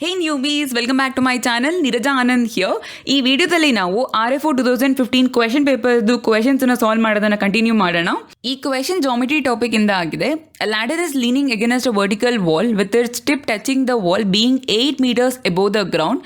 Hey newbies, welcome back to my channel. Niraja Anand here. ಈ ವಿಡಿಯೋದಲ್ಲಿ ನಾವು RFO 2015 ಕ್ವೆಶನ್ ಪೇಪರ್ದು ಕ್ವೆಶನ್ಸ್ನ ಸಾಲ್ವ್ ಮಾಡೋದನ್ನು ಕಂಟಿನ್ಯೂ ಮಾಡೋಣ. ಈ ಕ್ವೆಶನ್ ಜಾಮೆಟ್ರಿ ಟಾಪಿಕ್ ಇಂದ ಆಗಿದೆ. A ladder is leaning against a vertical wall with its tip touching the wall being 8 meters above the ground.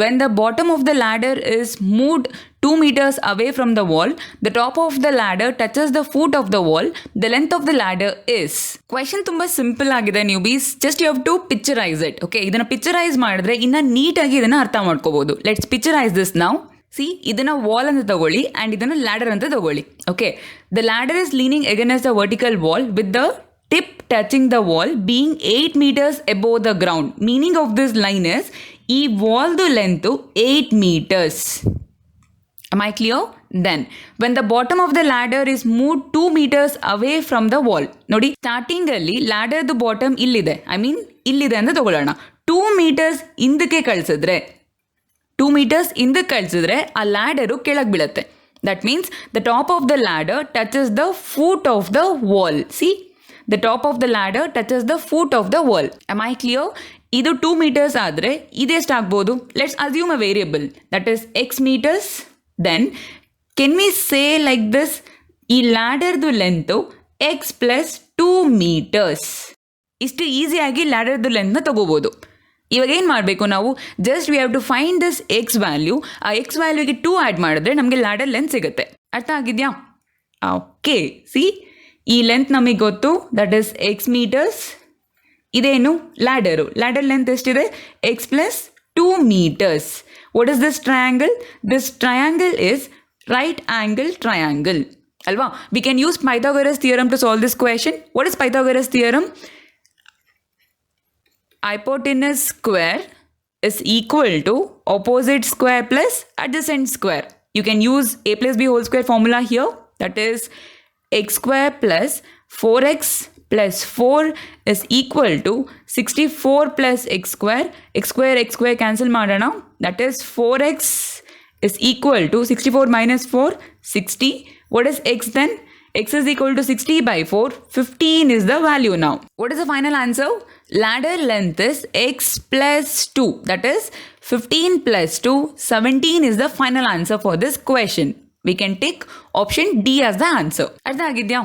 When the bottom of the ladder is moved 2 meters away from the wall, the top of the ladder touches the foot of the wall. The length of the ladder is. Question ತುಂಬಾ simple ಆಗಿದೆ newbies. Just you have to picturise it. Okay, ಇದನ್ನ picturise ಮಾಡಿದ್ರೆ ಇನ್ನ ನೀಟಾಗಿ ಇದನ್ನ ಅರ್ಥ ಮಾಡ್ಕೋಬಹುದು. Let's picturise this now. See, ಇದನ್ನ ವಾಲ್ ಅಂತ ತಗೊಳ್ಳಿ ಅಂಡ್ ಇದನ್ನ ಲ್ಯಾಡರ್ ಅಂತ ತಗೊಳ್ಳಿ. Okay, the ladder is leaning against the vertical wall with the tip touching the wall being 8 meters above the ground. Meaning of this line is ಈ ವಾಲ್ದು length 8 meters. Am I clear? Then when the bottom of the ladder is moved 2 meters away from the wall. ನೋಡಿ, starting ಅಲ್ಲಿ ಲ್ಯಾಡರ್ದು bottom ಇಲ್ಲಿದೆ, ಇಲ್ಲಿದೆ ಅಂತ ತಗೊಳ್ಳೋಣ. 2 meters ಹಿಂದಕ್ಕೆ ಕಳಿಸಿದ್ರೆ 2 meters ಹಿಂದಕ್ಕೆ ಕಳಿಸಿದ್ರೆ ಆ ಲ್ಯಾಡರು ಕೆಳಗೆ ಬೀಳುತ್ತೆ. That means the top of the ladder touches the foot of the wall. C, the top of the ladder touches the foot of the wall. Am I clear? ಇದು 2 meters ಆದರೆ ಇದೆಷ್ಟು ಆಗ್ಬೋದು? Let's assume a variable that is x meters. Then can we say like this, ಈ ಲ್ಯಾಡರ್ದು length x plus 2 meters. ಇಷ್ಟು ಈಸಿಯಾಗಿ ಲ್ಯಾಡರ್ದು ಲೆಂತ್ನ ತಗೋಬೋದು. ಇವಾಗ ಏನು ಮಾಡಬೇಕು ನಾವು? Just we have to find this X value. ಆ ಎಕ್ಸ್ ವ್ಯಾಲ್ಯೂಗೆ 2 ಆ್ಯಡ್ ಮಾಡಿದ್ರೆ ನಮಗೆ ಲ್ಯಾಡರ್ ಲೆಂತ್ ಸಿಗುತ್ತೆ. ಅರ್ಥ ಆಗಿದೆಯಾ? ಓಕೆ, ಸಿ, ಈ ಲೆಂತ್ ನಮಗೆ ಗೊತ್ತು, ದಟ್ ಇಸ್ ಎಕ್ಸ್ ಮೀಟರ್ಸ್. ಇದೇನು ಲ್ಯಾಡರು. ಲ್ಯಾಡರ್ ಲೆಂತ್ ಎಷ್ಟಿದೆ? X plus 2 meters. What is this triangle? This triangle is right angle triangle ಅಲ್ವಾ? We can use Pythagoras theorem to solve this question. What is Pythagoras theorem? hypotenuse square is equal to opposite square plus adjacent square. You can use a plus b whole square formula here. That is x square plus 4x plus 4 is equal to 64 plus x square. x square cancel ಮಾಡೋಣ. That is 4x is equal to 64 minus 4, 60. What is x then? x is equal to 60 by 4. 15 is the value now. What is the final answer? Ladder length is x plus 2. That is 15 plus 2, 17 is the final answer for this question. We can take option D as the answer. ಅರ್ಥ ಆಗಿದ್ಯಾ?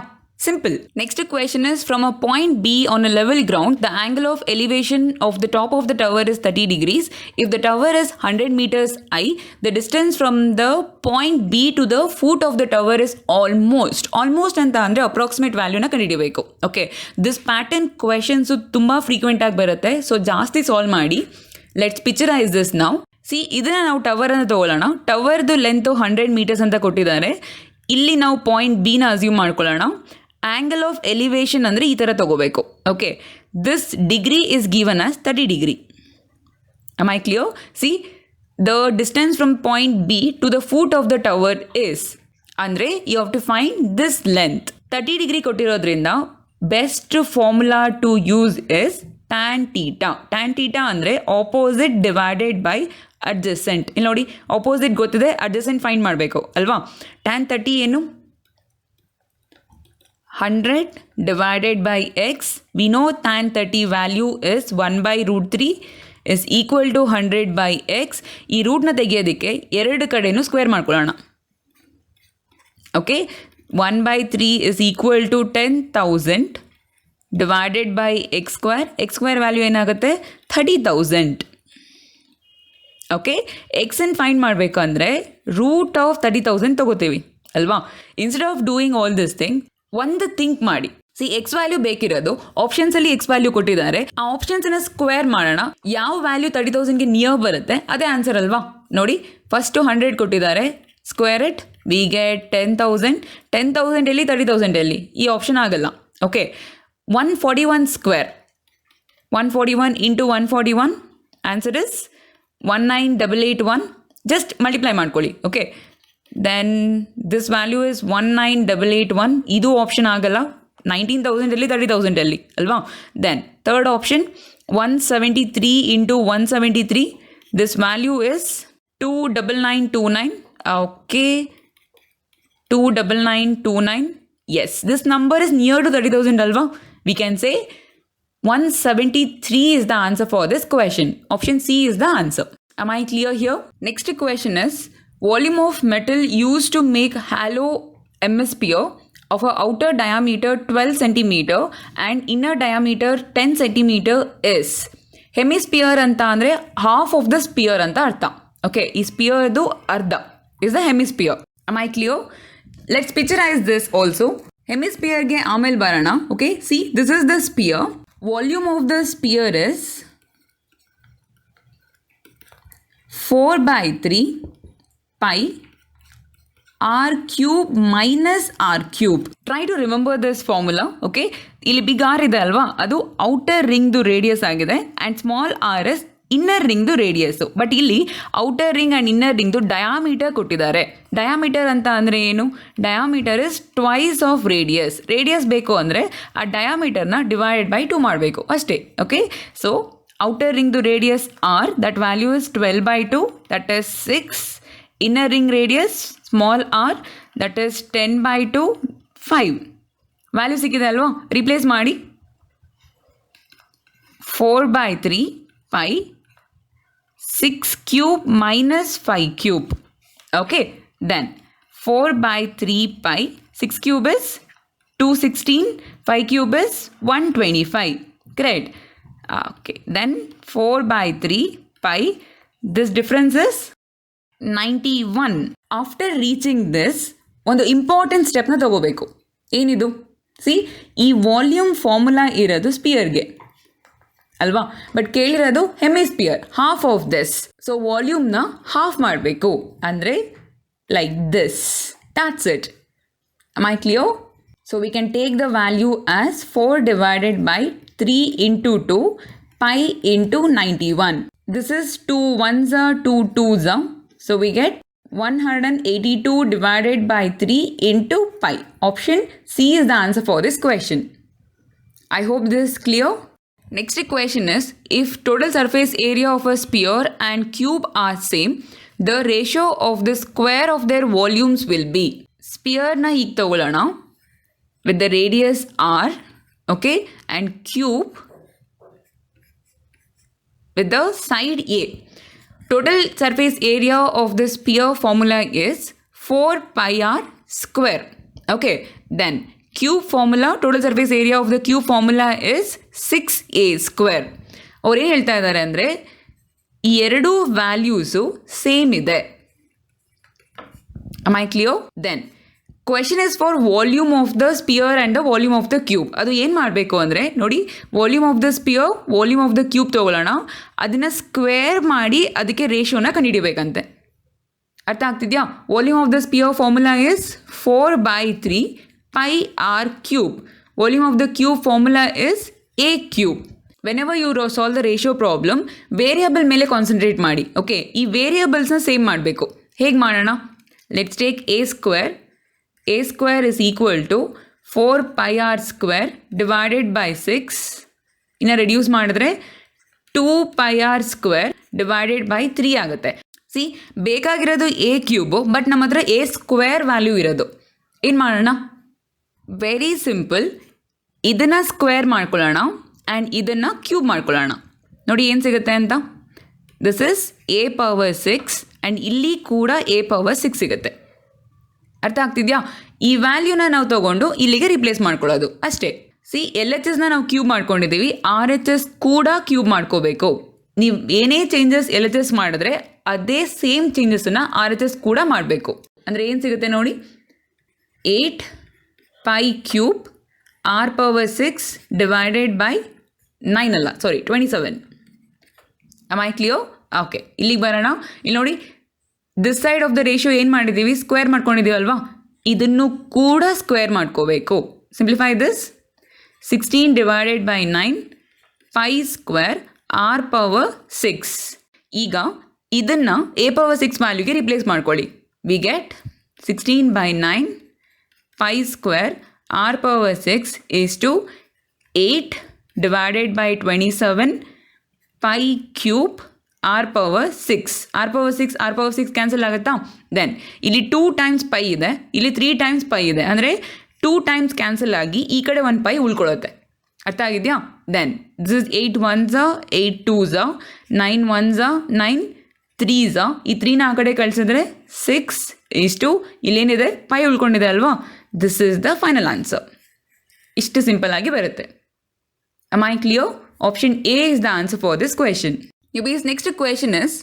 Simple. Next question is, from a point B on a level ground, the angle of elevation of the top of the tower is 30 degrees. If the tower is 100 meters high, the distance from the point B to the foot of the tower is almost ಅಂತ ಅಂದರೆ approximate ವ್ಯಾಲ್ಯೂನ ಕಂಡುಹಿಡಿಯಬೇಕು. Okay, this pattern questions ತುಂಬ frequent ಆಗಿ ಬರುತ್ತೆ, so ಜಾಸ್ತಿ solve ಮಾಡಿ. Let's picturise this ನಾವು. C, ಇದನ್ನು ನಾವು ಟವರ್ ಅಂತ ತಗೊಳ್ಳೋಣ. ಟವರ್ದು ಲೆಂತು 100 meters ಅಂತ ಕೊಟ್ಟಿದ್ದಾರೆ. ಇಲ್ಲಿ ನಾವು ಪಾಯಿಂಟ್ ಬಿನ ಅಸ್ಯೂಮ್ ಮಾಡ್ಕೊಳ್ಳೋಣ. ಆ್ಯಂಗಲ್ ಆಫ್ ಎಲಿವೇಶನ್ ಅಂದರೆ ಈ ಥರ ತಗೋಬೇಕು. Okay, this degree is given as 30 degree. Am I clear? See, the distance from point B to the foot of the tower is, ಅಂದರೆ you have to find this length. 30 degree ಕೊಟ್ಟಿರೋದ್ರಿಂದ best formula to use is tan theta. tan theta ಅಂದರೆ opposite divided by adjacent. ಇಲ್ಲಿ ನೋಡಿ, opposite ಗೊತ್ತಿದೆ, adjacent find ಮಾಡಬೇಕು ಅಲ್ವಾ? tan 30 ಏನು? 100 divided by x. We know tan 30 value is 1 by root 3 is equal to 100 by x. ಈ ರೂಟ್ನ ತೆಗೆಯೋದಕ್ಕೆ ಎರಡು ಕಡೆನೂ ಸ್ಕ್ವೇರ್ ಮಾಡ್ಕೊಳ್ಳೋಣ. Okay, 1 by 3 is equal to 10,000 divided by x square. x square value ಏನಾಗುತ್ತೆ? 30,000. Okay, ಎಕ್ಸನ್ನು find ಮಾಡಬೇಕಂದ್ರೆ root of 30,000 ತಗೋತೀವಿ ಅಲ್ವಾ? Instead of doing all this thing, ಒಂದು ಥಿಂಕ್ ಮಾಡಿ. ಸಿ, ಎಕ್ಸ್ ವ್ಯಾಲ್ಯೂ ಬೇಕಿರೋದು ಆಪ್ಷನ್ಸಲ್ಲಿ ಎಕ್ಸ್ ವ್ಯಾಲ್ಯೂ ಕೊಟ್ಟಿದ್ದಾರೆ. ಆ ಆಪ್ಷನ್ಸನ್ನು ಸ್ಕ್ವೇರ್ ಮಾಡೋಣ. ಯಾವ ವ್ಯಾಲ್ಯೂ 30,000ಗೆ ನಿಯರ್ ಬರುತ್ತೆ ಅದೇ ಆನ್ಸರ್ ಅಲ್ವಾ? ನೋಡಿ, ಫಸ್ಟು 100 ಕೊಟ್ಟಿದ್ದಾರೆ, ಸ್ಕ್ವೇರ್ ಇಟ್, ವಿ ಗೆಟ್ 10,000. 10,000 ಎಲ್ಲಿ, 30,000 ಎಲ್ಲಿ? ಈ ಆಪ್ಷನ್ ಆಗಲ್ಲ. Okay, 141 square, 141 into 141, answer is 19,881. Just multiply ಮಾಡ್ಕೊಳ್ಳಿ. Okay, then this value is 19,881. ಇದು ಆಪ್ಷನ್ ಆಗಲ್ಲ. 19,000 ಎಲ್ಲಿ, 30,000 ಎಲ್ಲಿ ಅಲ್ವಾ? Then third option 173 into 173. This value is 29929. Okay, 29929. Yes, this number is near to 30,000 ಅಲ್ವಾ? We can say 173 is the answer for this question. Option C is the answer. Am I clear here? Next question is, volume of metal used to make hollow hemisphere of a outer diameter 12 centimeter and inner diameter 10 centimeter is. Hemisphere ಅಂತ ಅಂದರೆ half of the spear ಅಂತ ಅರ್ಥ. Okay, ಈ ಸ್ಪಿಯರ್ದು ಅರ್ಧ is the hemisphere. am I clear? Let's picturize this also. ಹೆಮಿಸ್ಪಿಯರ್ಗೆ ಆಮೇಲೆ ಬರೋಣ. Okay, see this is the sphere. Volume of the spear is 4/3 pi r cube minus r cube. Try to remember this formula. Okay, ಇಲ್ಲಿ big R ಇದೆ ಅಲ್ವಾ, ಅದು outer ರಿಂಗ್ದು radius ಆಗಿದೆ and small R is inner ರಿಂಗ್ದು radius. But ಇಲ್ಲಿ outer ring and inner ರಿಂಗ್ದು diameter ಕೊಟ್ಟಿದ್ದಾರೆ. ಡಯಾಮೀಟರ್ ಅಂತ ಅಂದರೆ ಏನು? Diameter is twice of radius. Radius ಬೇಕು ಅಂದರೆ ಆ ಡಯಾಮೀಟರ್ನ ಡಿವೈಡೆಡ್ ಬೈ 2 ಮಾಡಬೇಕು ಅಷ್ಟೇ. ಓಕೆ, ಸೊ ಔಟರ್ ರಿಂಗ್ದು radius R, that value is 12/2, that is 6. inner ring radius small r, that is 10/2, 5. Value ಸಿಕ್ಕಿದೆ ಅಲ್ವಾ? ರಿಪ್ಲೇಸ್ ಮಾಡಿ. 4/3 pi 6 cube minus 5 cube. Okay, then 4/3 pi 6 cube is 216, 5 cube is 125. Great. Okay, then 4/3 pi, this difference is 91. After reaching this ಒಂದು important ಸ್ಟೆಪ್ನ ತಗೋಬೇಕು. ಏನಿದು? See, ಈ volume formula ಇರೋದು ಸ್ಪಿಯರ್ಗೆ ಅಲ್ವಾ, ಬಟ್ ಕೇಳಿರೋದು hemisphere, half of this. So ವಾಲ್ಯೂಮ್ನ ಹಾಫ್ ಮಾಡಬೇಕು ಅಂದರೆ like this. That's it. am I clear? So we can take the value as 4 divided by 3 into 2 pi into 91. This is 2 ones are 2 twos are. So we get 182 divided by 3 into pi. Option C is the answer for this question. I hope this is clear. Next question is, if total surface area of a sphere and cube are same, the ratio of the square of their volumes will be. Sphere na hige ತಗೊಳ್ಳೋಣ with the radius r, okay, and cube with the side a. Total surface area of the sphere formula is 4 pi r square. Okay, then cube formula, total surface area of the cube formula is 6a square. ಅವ್ರು ಏನು ಹೇಳ್ತಾ ಇದ್ದಾರೆ ಅಂದರೆ ಈ ಎರಡೂ values same ಇದೆ. am I clear? Then question is for volume of the sphere and the volume of the cube. ಅದು ಏನು ಮಾಡಬೇಕು ಅಂದರೆ ನೋಡಿ, volume of the sphere, volume of the cube ತೊಗೊಳ್ಳೋಣ, ಅದನ್ನು ಸ್ಕ್ವೇರ್ ಮಾಡಿ ಅದಕ್ಕೆ ರೇಷಿಯೋನ ಕಂಡುಹಿಡಿಬೇಕಂತೆ. ಅರ್ಥ ಆಗ್ತಿದೆಯಾ? Volume of the sphere formula is 4/3 pi r cube. Volume of the cube formula is a cube. Whenever you solve the ratio problem, variable ಮೇಲೆ concentrate ಮಾಡಿ. ಓಕೆ, ಈ ವೇರಿಯಬಲ್ಸ್ನ ಸೇಮ್ ಮಾಡಬೇಕು. ಹೇಗೆ ಮಾಡೋಣ? Let's take a square. a square is equal to 4 pi r square divided by 6. ಇನ್ನು reduce ಮಾಡಿದ್ರೆ 2 pi r square divided by 3 ಆಗುತ್ತೆ. ಸಿ, ಬೇಕಾಗಿರೋದು a ಕ್ಯೂಬು, ಬಟ್ ನಮ್ಮ ಹತ್ರ a ಸ್ಕ್ವೇರ್ ವ್ಯಾಲ್ಯೂ ಇರೋದು. ಏನು ಮಾಡೋಣ? Very simple. ಇದನ್ನು ಸ್ಕ್ವೇರ್ ಮಾಡ್ಕೊಳ್ಳೋಣ ಆ್ಯಂಡ್ ಇದನ್ನು ಕ್ಯೂಬ್ ಮಾಡ್ಕೊಳ್ಳೋಣ. ನೋಡಿ ಏನು ಸಿಗುತ್ತೆ ಅಂತ. This is a power 6 and ಇಲ್ಲಿ ಕೂಡ a power 6 ಸಿಗುತ್ತೆ. ಅರ್ಥ ಆಗ್ತಿದೆಯಾ? ಈ ವ್ಯಾಲ್ಯೂನ ನಾವು ತೊಗೊಂಡು ಇಲ್ಲಿಗೆ ರಿಪ್ಲೇಸ್ ಮಾಡ್ಕೊಳ್ಳೋದು ಅಷ್ಟೇ. ಸಿ, ಎಲ್ ಎಚ್ ಎಸ್ನ ನಾವು ಕ್ಯೂಬ್ ಮಾಡ್ಕೊಂಡಿದ್ದೀವಿ, ಆರ್ ಎಚ್ ಎಸ್ ಕೂಡ ಕ್ಯೂಬ್ ಮಾಡ್ಕೋಬೇಕು. ನೀವು ಏನೇ ಚೇಂಜಸ್ ಎಲ್ ಎಚ್ ಎಸ್ ಮಾಡಿದ್ರೆ ಅದೇ ಸೇಮ್ ಚೇಂಜಸನ್ನು ಆರ್ ಎಚ್ ಎಸ್ ಕೂಡ ಮಾಡಬೇಕು. ಅಂದರೆ ಏನು ಸಿಗುತ್ತೆ ನೋಡಿ, 8 pi cube r power 6 divided by 9 ಅಲ್ಲ, ಸಾರಿ 27. am I clear? ಓಕೆ, ಇಲ್ಲಿಗೆ ಬರೋಣ. ಇಲ್ಲಿ ನೋಡಿ, this side of the ratio ಏನು ಮಾಡಿದ್ದೀವಿ? ಸ್ಕ್ವೇರ್ ಮಾಡ್ಕೊಂಡಿದ್ದೀವಲ್ವಾ, ಇದನ್ನು ಕೂಡ ಸ್ಕ್ವೇರ್ ಮಾಡ್ಕೋಬೇಕು. Simplify this. 16 divided by 9 pi square r power 6. ಈಗ ಇದನ್ನು a power 6 ವ್ಯಾಲ್ಯೂಗೆ ರಿಪ್ಲೇಸ್ ಮಾಡ್ಕೊಳ್ಳಿ. We get 16 by 9 pi square r power 6 is to 8 divided by 27 pi cube r power 6. r power 6 cancel ಆಗುತ್ತಾ? Then ಇಲ್ಲಿ 2 times pi ಇದೆ, ಇಲ್ಲಿ 3 times pi ಇದೆ, ಅಂದರೆ 2 times cancel ಆಗಿ ಈ ಕಡೆ 1 ಪೈ ಉಳ್ಕೊಳ್ಳುತ್ತೆ. ಅರ್ಥ ಆಗಿದೆಯಾ? Then this is 8 1s 8 2s 9 1s 9 3s. ಈ 3ನ ಆ ಕಡೆ ಕಳಿಸಿದ್ರೆ 6 ಇಷ್ಟು ಇಲ್ಲೇನಿದೆ 5 ಉಳ್ಕೊಂಡಿದೆ ಅಲ್ವಾ? This is the final answer. ಇಷ್ಟು ಸಿಂಪಲ್ ಆಗಿ ಬರುತ್ತೆ. Am I clear? Option A is the answer for this question. Newbies, next question is,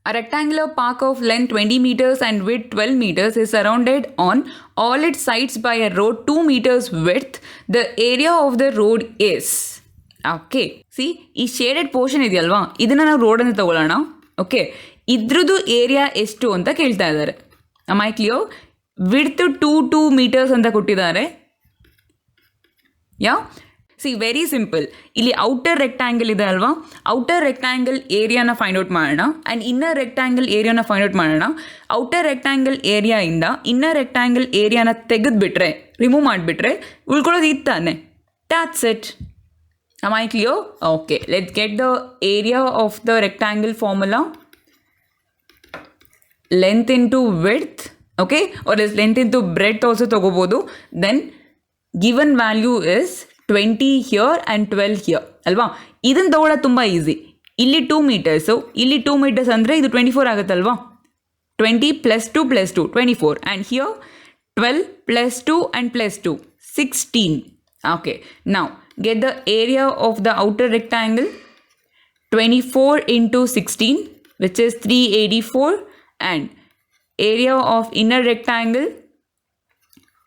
a rectangular park of length 20 meters and width 12 meters is surrounded on all its sides by a road 2 meters width. The area of the road is... okay, C ಈ shaded portion ಇದೆಯಲ್ವಾ, ಇದನ್ನು ನಾವು road ಅಂತ ತಗೊಳ್ಳೋಣ. Okay, ಇದ್ರದ್ದು area ಎಷ್ಟು ಅಂತ ಕೇಳ್ತಾ ಇದ್ದಾರೆ. Am I clear? Width 2 meters ಅಂತ ಕೊಟ್ಟಿದ್ದಾರೆ. Yeah see very simple. ಇಲ್ಲಿ ಔಟರ್ ರೆಕ್ಟ್ಯಾಂಗಲ್ ಇದೆ ಅಲ್ವಾ, ಔಟರ್ ರೆಕ್ಟ್ಯಾಂಗಲ್ ಏರಿಯಾನ ಫೈಂಡ್ ಔಟ್ ಮಾಡೋಣ ಆ್ಯಂಡ್ ಇನ್ನರ್ ರೆಕ್ಟ್ಯಾಂಗಲ್ ಏರಿಯಾನ ಫೈಂಡ್ ಔಟ್ ಮಾಡೋಣ. ಔಟರ್ ರೆಕ್ಟ್ಯಾಂಗಲ್ ಏರಿಯಾಯಿಂದ ಇನ್ನರ್ ರೆಕ್ಟ್ಯಾಂಗಲ್ ಏರಿಯಾನ ತೆಗೆದುಬಿಟ್ರೆ, ರಿಮೂವ್ ಮಾಡಿಬಿಟ್ರೆ ಉಳ್ಕೊಳ್ಳೋದು ಇತ್ತಾನೆ. That's it. Am I clear? Okay, let's get the area of the rectangle formula. Length into width, okay, or is length into breadth also ತಗೋಬೋದು. Then given value is 20 here and 12 here ಅಲ್ವಾ. ಇದನ್ನು ತಗೊಳ್ಳೋದು ತುಂಬ easy. ಇಲ್ಲಿ 2 meters, ಇಲ್ಲಿ 2 meters ಅಂದರೆ ಇದು 24 ಆಗುತ್ತಲ್ವಾ. 20 + 2 + 2 24 and here 12 + 2 and +2 16. Okay, now get the area of the outer rectangle. 24 into 16 which is 384 and area of inner rectangle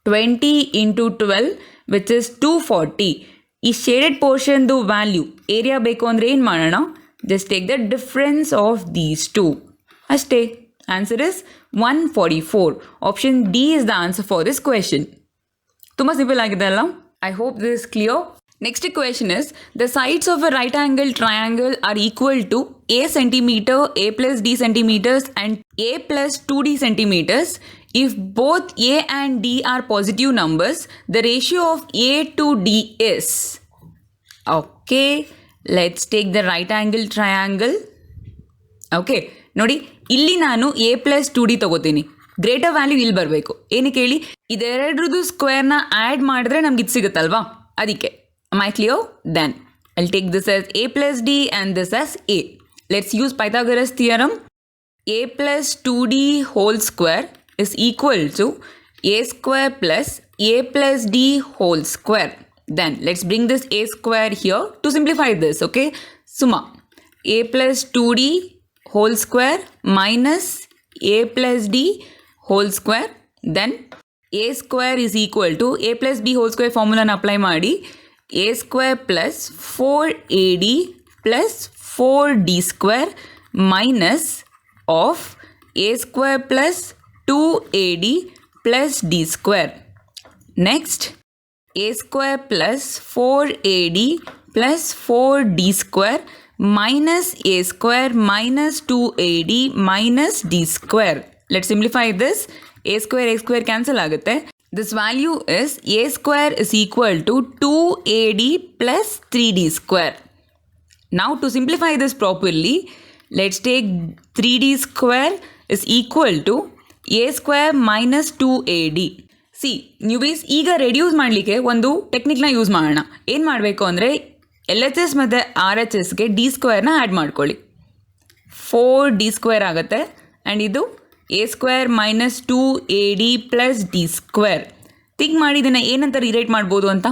20 into 12 which is 240. ಈ shaded ಪೋರ್ಷನ್ದು value area ಬೇಕು ಅಂದರೆ ಏನು ಮಾಡೋಣ, just take the difference of these two ಅಷ್ಟೇ. Answer is 144. Option D is the answer for this question. ತುಂಬ simple ಆಗಿದೆ ಅಲ್ಲ? I hope this is clear. Next question is, the sides of a right angle triangle are equal to a centimeter, a plus d centimeters and a plus 2d centimeters. If both a and d are positive numbers, the ratio of a to d is... Okay, let's take the right angle triangle. Okay, ನೋಡಿ ಇಲ್ಲಿ ನಾನು a plus 2d ತಗೋತೀನಿ. Greater value ಇಲ್ಲಿ ಬರಬೇಕು. ಏನಕ್ಕೆ ಹೇಳಿ, ಇದೆರಡ್ರದ್ದು ಸ್ಕ್ವೇರ್ನ add ಮಾಡಿದ್ರೆ ನಮ್ಗೆ ಇದು ಸಿಗುತ್ತಲ್ವಾ, ಅದಕ್ಕೆ. Am I clear? Then I'll take this as a plus d and this as a. Let's use Pythagoras theorem. A plus 2d whole square is equal to a square plus a plus d whole square. Then let's bring this a square here to simplify this, okay? Summa a plus 2d whole square minus a plus d whole square. Then a square is equal to a plus b whole square formula apply ಮಾಡಿ a square plus 4ad plus 4d square minus of a square plus 2ad plus d square. Next, a square plus 4ad plus 4d square minus a square minus 2ad minus d square. Let's simplify this. a square cancel ಆಗುತ್ತೆ. This value is a square is equal to 2ad plus 3d square. Now to simplify this properly, let's take 3d square is equal to a square minus 2ad. See newbies, ಈಗ reduce ಮಾಡಲಿಕ್ಕೆ ಒಂದು ಟೆಕ್ನಿಕ್ನ use ಮಾಡೋಣ. ಏನು ಮಾಡಬೇಕು ಅಂದರೆ LHS ಮತ್ತು RHSಗೆ D ಸ್ಕ್ವೇರ್ನ add ಮಾಡ್ಕೊಳ್ಳಿ. 4d square ಆಗುತ್ತೆ ಆ್ಯಂಡ್ ಇದು a square minus 2ad plus d square. Think ಮಾಡಿ ಇದನ್ನು ಏನಂತ ರಿರೈಟ್ ಮಾಡ್ಬೋದು ಅಂತ.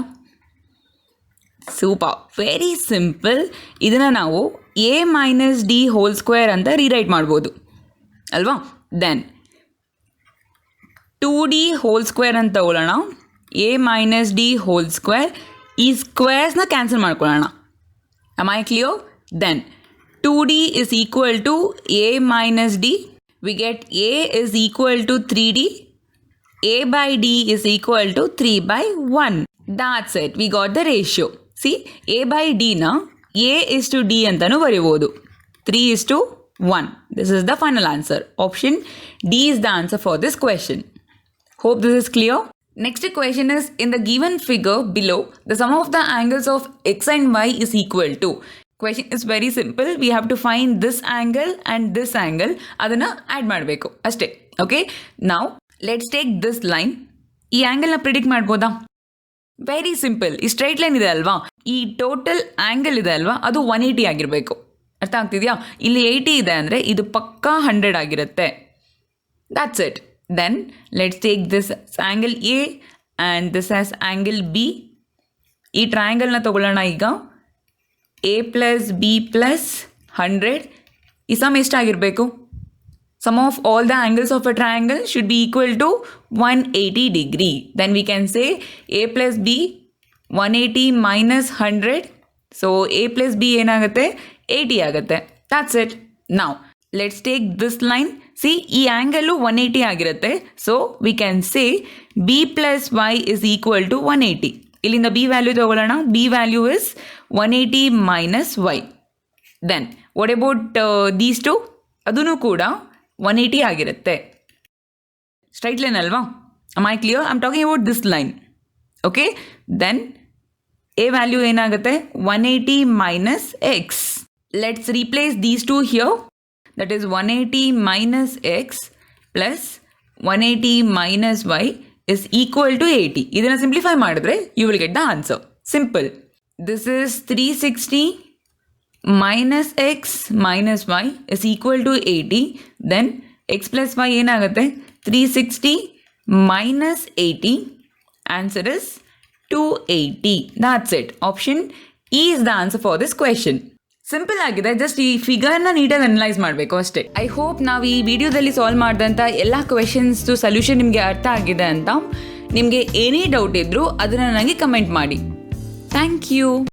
Super, very simple. ಇದನ್ನು ನಾವು a minus D whole square ಅಂತ ರಿರೈಟ್ ಮಾಡ್ಬೋದು ಅಲ್ವಾ. ದೆನ್ 2d ಹೋಲ್ ಸ್ಕ್ವೇರ್ ಅಂತ ತಗೊಳ್ಳೋಣ. a minus D whole square, ಈ ಸ್ಕ್ವೇರ್ಸ್ನ ಕ್ಯಾನ್ಸಲ್ ಮಾಡ್ಕೊಳ್ಳೋಣ. Am I clear? Then 2d is equal to a minus d. We get a is equal to 3d. a by d is equal to 3 by 1. That's it. We got the ratio. See, a by d na a is to d antanu ಬರೆಯಬಹುದು. 3 is to 1. This is the final answer. Option D is the answer for this question. Hope this is clear. Next question is, in the given figure below, the sum of the angles of x and y is equal to. Question is very simple. We have to find this angle and this angle. ಅದನ್ನು add ಮಾಡಬೇಕು ಅಷ್ಟೇ. Okay, ನಾವು let's take this line. ಈ ಆ್ಯಂಗಲ್ನ predict ಮಾಡ್ಬೋದಾ? Very simple. ಈ straight line ಇದೆ ಅಲ್ವಾ, ಈ ಟೋಟಲ್ ಆ್ಯಂಗಲ್ ಇದೆ ಅಲ್ವಾ ಅದು 180 ಆಗಿರಬೇಕು. ಅರ್ಥ ಆಗ್ತಿದೆಯಾ? ಇಲ್ಲಿ 80 ಇದೆ ಅಂದರೆ ಇದು ಪಕ್ಕಾ 100 ಆಗಿರುತ್ತೆ. That's it. Then let's take this angle A and this as angle B. ಈ ಟ್ರಯಾಂಗಲ್ನ ತಗೊಳ್ಳೋಣ ಈಗ. A plus B plus 100. ಈ ಸಮ್ ಎಷ್ಟಾಗಿರಬೇಕು? Sum of all the angles of a triangle should be equal to 180 degree. Then we can say a plus b 180 minus 100. So a plus b ಏನಾಗುತ್ತೆ? 80 ಆಗುತ್ತೆ. That's it. Now let's take this line. See, ಈ angle 180 ಆಗಿರುತ್ತೆ. So we can say b plus y is equal to 180. ಇಲ್ಲಿಂದ b value ತಗೊಳ್ಳೋಣ. b value is 180 minus y. Then what about these two? ಅದೂ ಕೂಡ 180 ಆಗಿರುತ್ತೆ. Straight line ಅಲ್ವಾ? am I clear? I'm talking about this line. Okay? Then a value ಏನಾಗುತ್ತೆ? 180 minus x. Let's replace these two here. That is 180 minus x plus 180 minus y is equal to 80. ಇದನ್ನು simplify ಮಾಡಿದ್ರೆ you will get the answer. Simple. This is 360 minus x minus y is equal to 80. Then x plus y ಏನಾಗುತ್ತೆ? 360 minus 80. Answer is 280. That's it. Option E is the answer for this question. Simple ಆಗಿದೆ. Just ಈ ಫಿಗರ್ನ ನೀಟಾಗಿ analyse ಮಾಡಬೇಕು ಅಷ್ಟೇ. I hope ನಾವು ಈ ವಿಡಿಯೋದಲ್ಲಿ solve ಮಾಡಿದಂಥ ಎಲ್ಲ ಕ್ವೆಶನ್ಸ್ದು ಸೊಲ್ಯೂಷನ್ ನಿಮಗೆ ಅರ್ಥ ಆಗಿದೆ ಅಂತ. ನಿಮಗೆ ಏನೇ ಡೌಟ್ ಇದ್ದರೂ ಅದನ್ನು ನನಗೆ ಕಮೆಂಟ್ ಮಾಡಿ. Thank you.